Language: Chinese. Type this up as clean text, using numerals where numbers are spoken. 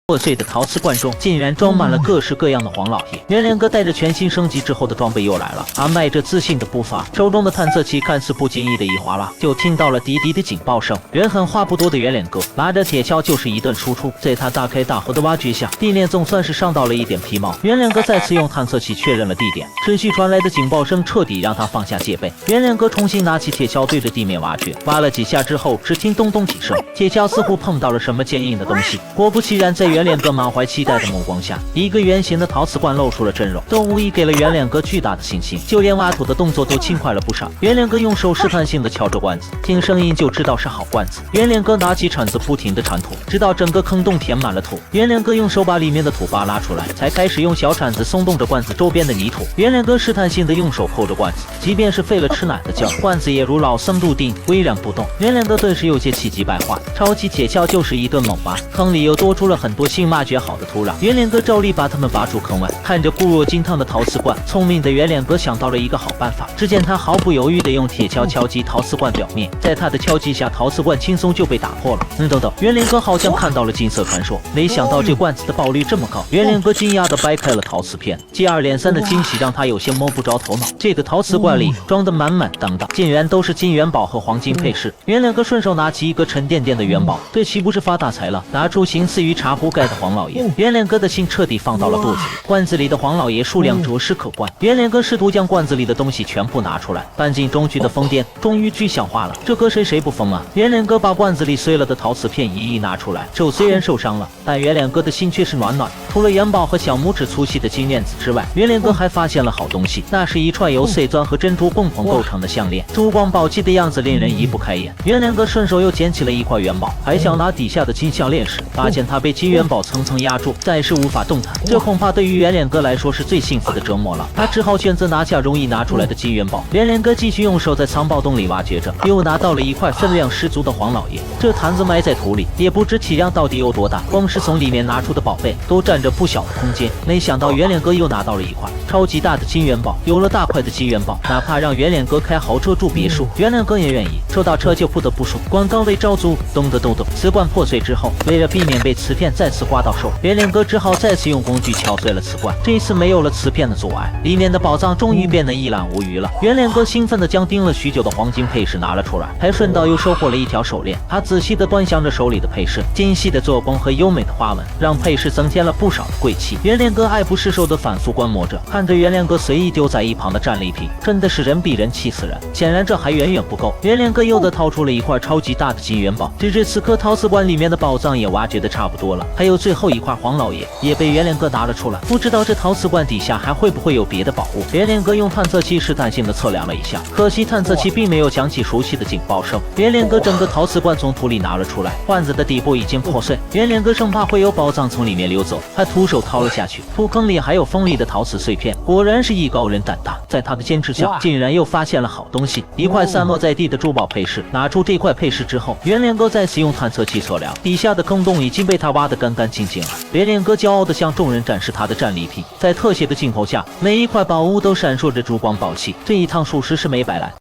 破碎的陶瓷罐中竟然装满了各式各样的黄老爷。袁连哥带着全新升级之后的装备又来了，他迈着自信的步伐，手中的探测器看似不经意的一划拉，就听到了滴滴的警报声。原本话不多的袁连哥拿着铁锹就是一顿输出，在他大开大合的挖掘下，地面总算是上到了一点皮毛。袁连哥再次用探测器确认了地点，持续传来的警报声彻底让他放下戒备。袁连哥重新拿起铁锹对着地面挖掘，挖了几下之后，只听咚咚几声，铁锹似乎碰到了什么坚硬的东西。果不其然，在袁连哥满怀期待的目光下，一个圆形的陶瓷罐露出了真容，这无疑给了袁连哥巨大的信心，就连挖土的动作都轻快了不少。袁连哥用手试探性的敲着罐子，听声音就知道是好罐子。袁连哥拿起铲子不停地铲土，直到整个坑洞填满了土。袁连哥用手把里面的土扒拉出来，才开始用小铲子松动着罐子周边的泥土。袁连哥试探性的用手扣着罐子，即便是费了吃奶的觉，罐子也如老僧入定，巍然不动。袁连哥顿时有些气急败坏，抄起铁锹就是一顿猛拔，坑里又多出了很多新挖掘好的土壤。袁连哥照例把它们拔出坑外，看着固若金汤的陶瓷罐，聪明的袁连哥想到了一个好办法。只见他毫不犹豫地用铁锹敲击陶瓷罐表面，在他的敲击下，陶瓷罐轻松就被打破了。等等，袁连哥好像看到了金色传说，没想到这罐子的爆率这么高。袁连哥惊讶地掰开了陶瓷片，接二连三的惊喜让他有些摸不着头脑。这个陶瓷罐里装得满满当当，竟然都是金元宝和黄金配饰。袁连哥顺手拿起一个沉甸甸的元宝，这岂不是发大财了？拿出形似于茶壶盖的黄老爷，袁连哥的心彻底放到了肚子里。罐子里的黄老爷数量着实可观。袁连哥试图将罐子里的东西全部拿出来，搬进中区的疯癫终于具象化了。这搁谁不疯啊？袁连哥把罐子里碎了的陶瓷片一一拿出来，手虽然受伤了，但袁连哥的心却是暖暖。除了元宝和小拇指粗细的金链子之外，袁连哥还发现了好东西，那是一串由碎钻和珍珠共同构成的项链，珠光宝气的样子令人移不开眼。袁连哥顺手又捡起了一块元宝，还想拿底下的金项链时，发现它被金元宝层层压住，暂时无法动弹。这恐怕对于袁连哥来说是最幸福的折磨了，他只好选择拿下容易拿出来的金元宝。袁连哥继续用手在藏宝洞里挖掘着，又拿到了一块分量十足的黄老爷。这坛子埋在土里，也不知体量到底有多大，光是从里面拿出的宝贝都占着不小的空间。没想到袁连哥又拿到了一块超级大的金元宝，有了大块的金元宝，哪怕让袁连哥开豪车住别墅，袁连哥也愿意。说到车就不得不说，官高位招租，咚的咚咚。瓷罐破碎之后，为了避免被瓷片再次刮到手，袁连哥只好再次用工具敲碎了瓷罐。这一次没有了瓷片的阻碍，里面的宝藏终于变得一览无余了。袁连哥兴奋地将盯了许久的黄金配饰拿了出来，还顺道又收获了一条手链。他仔细地端详着手里的配饰，精细的做工和优美的花纹让配饰增添了不少的贵气。袁连哥爱不释手地反复观摩着，看着袁连哥随意丢在一旁的战利品，真的是人比人气死人。显然这还远远不够，袁连哥又掏出了一块超级大的金元宝。直至此刻，陶瓷罐里面的宝藏也挖掘得差不多了，还有最后一块黄老爷也被袁连哥拿了出来。不知道这陶瓷罐底下还会不会有别的宝物。袁连哥用探测器试探性地测量了一下，可惜探测器并没有响起熟悉的警报声。袁连哥整个陶瓷罐从土里拿了出来，罐子的底部已经破碎。袁连哥生怕会有宝藏从里面溜走，还徒手掏了下去。土坑里还有锋利的陶瓷碎片，果然是艺高人胆大。在他的坚持下，竟然又发现了好东西，一块散落在地的珠宝配饰。拿出这块配饰之后，袁连哥再次用探测器测量，底下的坑洞已经被他挖得干干净净了。袁连哥骄傲地向众人展示他的战利品，在特写的镜头下，每一块宝物都闪烁着珠光宝气，这一趟属实是没白来。